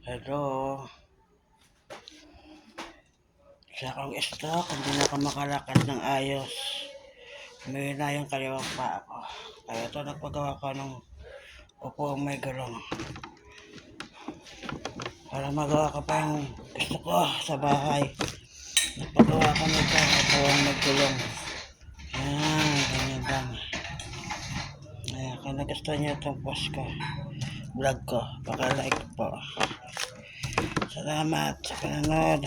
Hello. Sa akong stock, hindi na ako makalakad ng ayos. May na yung kaliwang pa ako. Kaya ito nagpagawa ko ng upuang may gulong. Para magawa ko pa yung gusto ko sa bahay. Nagpagawa ko nito upuang may gulong. Ayan, ganyan lang. Ayan, kung nagustuhan niyo itong post ko, vlog ko, baka like po. Salamat sa panonood.